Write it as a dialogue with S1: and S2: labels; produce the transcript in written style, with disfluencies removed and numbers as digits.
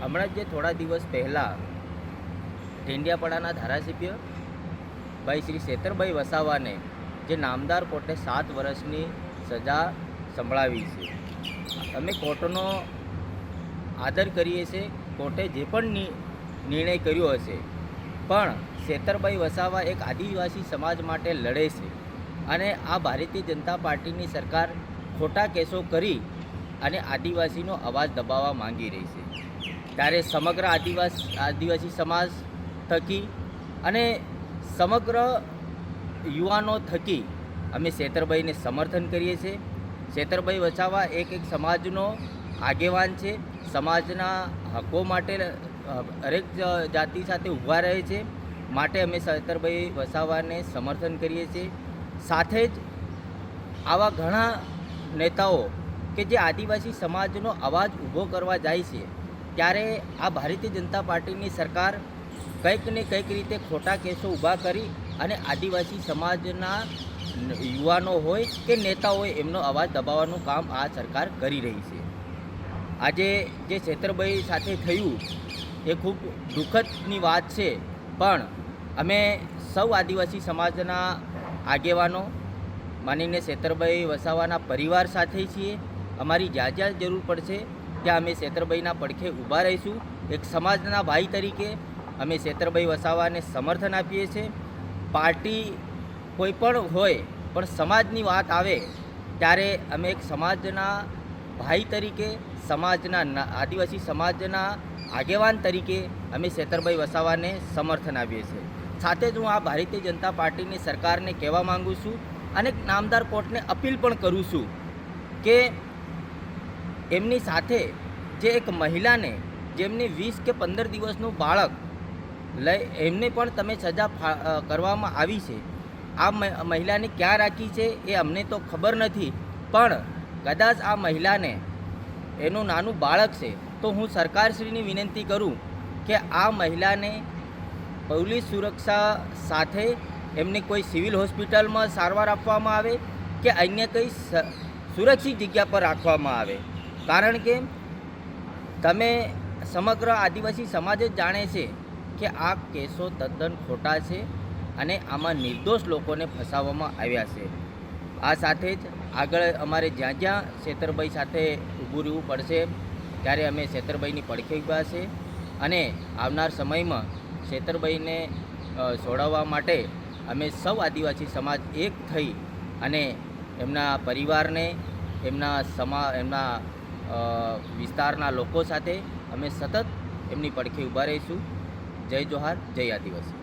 S1: હમણાં જે થોડા દિવસ પહેલાં ઢેંડિયાપાડાના ધારાસભ્ય ભાઈ શ્રી શેતરભાઈ વસાવાને જે નામદાર કોર્ટે 7 વર્ષની સજા સંભળાવી છે. અમે કોર્ટનો આદર કરીએ છીએ. કોર્ટે જે પણ નિર્ણય કર્યો હશે, પણ શેતરભાઈ વસાવા એક આદિવાસી સમાજ માટે લડે છે અને આ ભારતીય જનતા પાર્ટીની સરકાર ખોટા કેસો કરી અને આદિવાસીનો અવાજ દબાવવા માંગી રહી છે. ત્યારે સમગ્ર આદિવાસી સમાજ થકી અને સમગ્ર યુવાનો થકી અમે શેતરભાઈને સમર્થન કરીએ છીએ. શેતરભાઈ વસાવા એક સમાજનો આગેવાન છે. સમાજના હકો માટે હરેક જાતિ સાથે ઊભા રહે છે. માટે અમે શેતરભાઈ વસાવાને સમર્થન કરીએ છીએ. સાથે જ આવા ઘણા નેતાઓ કે જે આદિવાસી સમાજનો અવાજ ઊભો કરવા જાય છે, ત્યારે આ ભારતીય જનતા પાર્ટીની સરકાર કંઈક ને કંઈક રીતે ખોટા કેસો ઊભા કરી અને આદિવાસી સમાજના યુવાનો હોય કે નેતા હોય એમનો અવાજ દબાવવાનું કામ આ સરકાર કરી રહી છે. આજે જે શેતરભાઈ સાથે થયું એ ખૂબ દુઃખદની વાત છે, પણ અમે સૌ આદિવાસી સમાજના આગેવાનો માનીને શેતરભાઈ વસાવાના પરિવાર સાથે છીએ. અમારી જ્યાં જ્યાં જરૂર પડશે ત્યાં અમે શેતરભાઈના પડખે ઊભા રહીશું. એક સમાજના ભાઈ તરીકે અમે શેતરભાઈ વસાવાને સમર્થન આપીએ છીએ. પાર્ટી કોઈ પણ હોય, પણ સમાજની વાત આવે ત્યારે અમે એક સમાજના ભાઈ તરીકે, સમાજના આદિવાસી સમાજના આગેવાન તરીકે અમે શેતરભાઈ વસાવાને સમર્થન આપીએ છીએ. સાથે જ હું આ ભારતીય જનતા પાર્ટીની સરકારને કહેવા માગું છું અને નામદાર કોર્ટને અપીલ પણ કરું છું કે એમની સાથે જે એક મહિલાને જેમની 20 કે 15 દિવસનું બાળક લઈ એમને પણ તમે સજા કરવામાં આવી છે. આ મહિલાને ક્યાં રાખી છે એ અમને તો ખબર નથી, પણ કદાચ આ મહિલાને એનું નાનું બાળક છે તો હું સરકારશ્રીની વિનંતી કરું કે આ મહિલાને પોલીસ સુરક્ષા સાથે એમને કોઈ સિવિલ હોસ્પિટલમાં સારવાર આપવામાં આવે કે અન્ય કંઈ સુરક્ષિત જગ્યા પર રાખવામાં આવે. કારણ કે તમે સમગ્ર આદિવાસી સમાજ જ જાણે છે કે આ કેસો તદ્દન ખોટા છે અને આમાં નિર્દોષ લોકોને ફસાવવામાં આવ્યા છે. આ સાથે જ આગળ અમારે જ્યાં જ્યાં શેતરભાઈ સાથે ઊભું રહેવું પડશે ત્યારે અમે શેતરભાઈની પડખે ઊભા છે અને આવનાર સમયમાં શેતરભાઈને છોડાવવા માટે અમે સૌ આદિવાસી સમાજ એક થઈ અને એમના પરિવારને એમના વિસ્તારના લોકો સાથે અમે સતત એમની પડખે ઊભા રહીશું. જય જોહાર, જય આદિવાસી.